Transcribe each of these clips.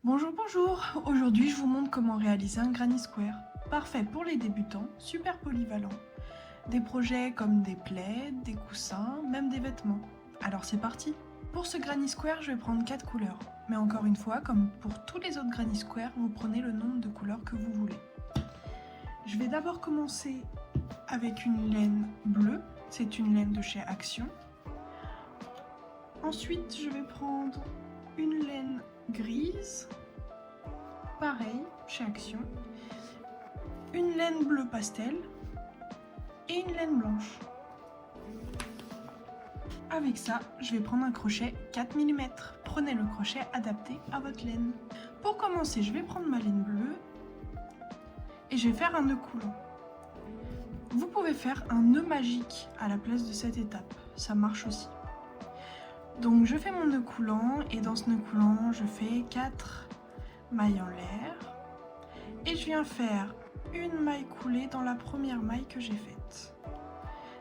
Bonjour, bonjour! Aujourd'hui, je vous montre comment réaliser un granny square. Parfait pour les débutants, super polyvalent. Des projets comme des plaids, des coussins, même des vêtements. Alors c'est parti! Pour ce granny square, je vais prendre 4 couleurs. Mais encore une fois, comme pour tous les autres granny squares, vous prenez le nombre de couleurs que vous voulez. Je vais d'abord commencer avec une laine bleue. C'est une laine de chez Action. Ensuite, je vais prendre une laine grise, pareil, chez Action, une laine bleu pastel et une laine blanche. Avec ça, je vais prendre un crochet 4 mm. Prenez le crochet adapté à votre laine. Pour commencer, je vais prendre ma laine bleue et je vais faire un nœud coulant. Vous pouvez faire un nœud magique à la place de cette étape, ça marche aussi. Donc je fais mon nœud coulant et dans ce nœud coulant, je fais 4 mailles en l'air et je viens faire une maille coulée dans la première maille que j'ai faite.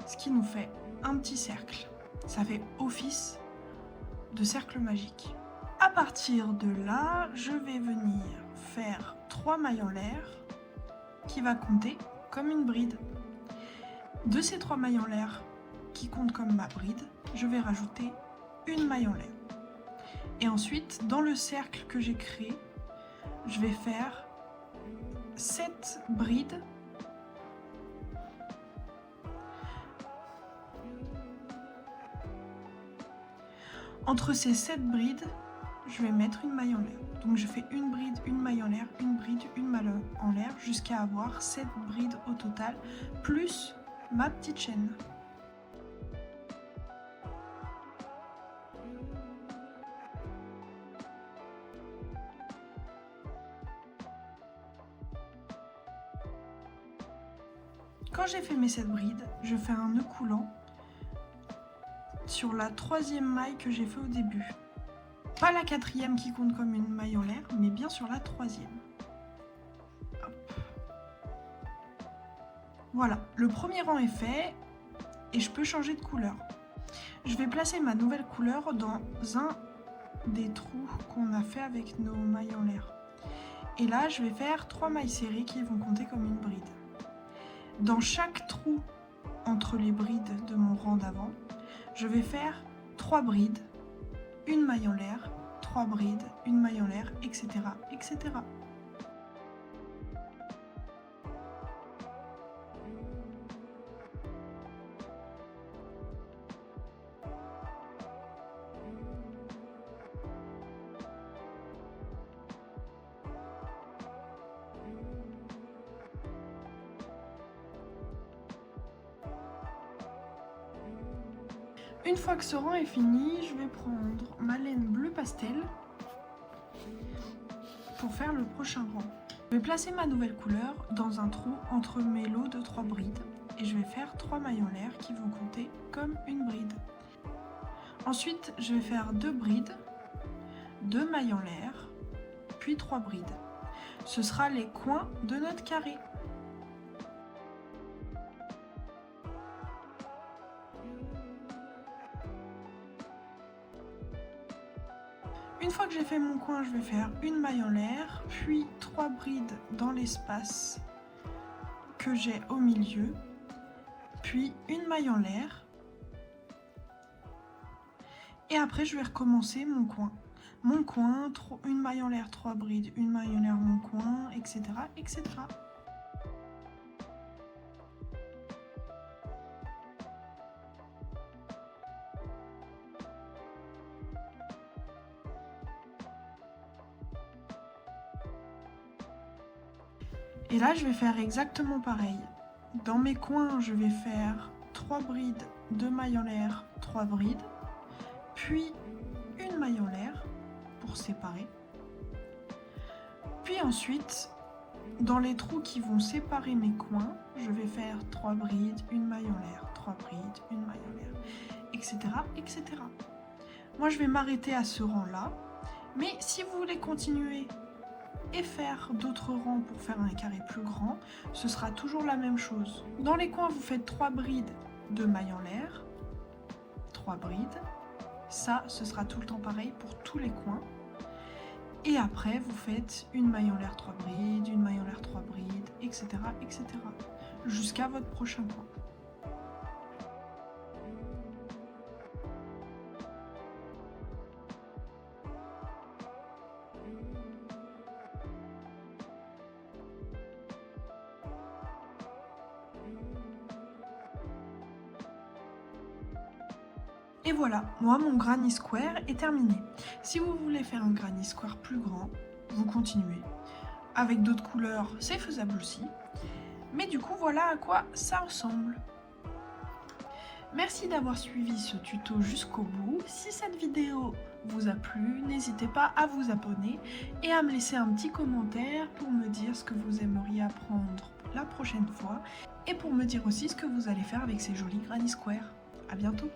Ce qui nous fait un petit cercle. Ça fait office de cercle magique. À partir de là, je vais venir faire 3 mailles en l'air qui va compter comme une bride. De ces 3 mailles en l'air qui comptent comme ma bride, je vais rajouter une maille en l'air. Et ensuite, dans le cercle que j'ai créé, je vais faire 7 brides entre ces 7 brides, je vais mettre une maille en l'air. Donc je fais une bride, une maille en l'air, une bride, une maille en l'air jusqu'à avoir 7 brides au total, plus ma petite chaîne. Quand j'ai fait mes 7 brides, je fais un nœud coulant sur la 3e maille que j'ai fait au début. Pas la 4e qui compte comme une maille en l'air, mais bien sur la 3e. Hop. Voilà, le premier rang est fait et je peux changer de couleur. Je vais placer ma nouvelle couleur dans un des trous qu'on a fait avec nos mailles en l'air. Et là, je vais faire 3 mailles serrées qui vont compter comme une bride. Dans chaque trou entre les brides de mon rang d'avant, je vais faire 3 brides, une maille en l'air, 3 brides, une maille en l'air, etc., etc. Une fois que ce rang est fini, je vais prendre ma laine bleu pastel pour faire le prochain rang. Je vais placer ma nouvelle couleur dans un trou entre mes lots de 3 brides et je vais faire 3 mailles en l'air qui vont compter comme une bride. Ensuite, je vais faire 2 brides, 2 mailles en l'air, puis 3 brides. Ce sera les coins de notre carré. Une fois que j'ai fait mon coin, je vais faire une maille en l'air, puis 3 brides dans l'espace que j'ai au milieu, puis une maille en l'air. Et après, je vais recommencer mon coin. Mon coin, une maille en l'air, 3 brides, une maille en l'air, mon coin, etc., etc. Et là, je vais faire exactement pareil. Dans mes coins, je vais faire 3 brides, 2 mailles en l'air, 3 brides, puis une maille en l'air pour séparer. Puis ensuite, dans les trous qui vont séparer mes coins, je vais faire 3 brides, une maille en l'air, 3 brides, une maille en l'air, etc., etc. Moi, je vais m'arrêter à ce rang-là, mais si vous voulez continuer et faire d'autres rangs pour faire un carré plus grand, ce sera toujours la même chose. Dans les coins, vous faites 3 brides de mailles en l'air, 3 brides. Ça, ce sera tout le temps pareil pour tous les coins. Et après, vous faites une maille en l'air 3 brides, une maille en l'air 3 brides, etc. etc. jusqu'à votre prochain point. Et voilà, moi mon granny square est terminé. Si vous voulez faire un granny square plus grand, vous continuez. Avec d'autres couleurs, c'est faisable aussi. Mais du coup, voilà à quoi ça ressemble. Merci d'avoir suivi ce tuto jusqu'au bout. Si cette vidéo vous a plu, n'hésitez pas à vous abonner et à me laisser un petit commentaire pour me dire ce que vous aimeriez apprendre la prochaine fois et pour me dire aussi ce que vous allez faire avec ces jolis granny squares. À bientôt!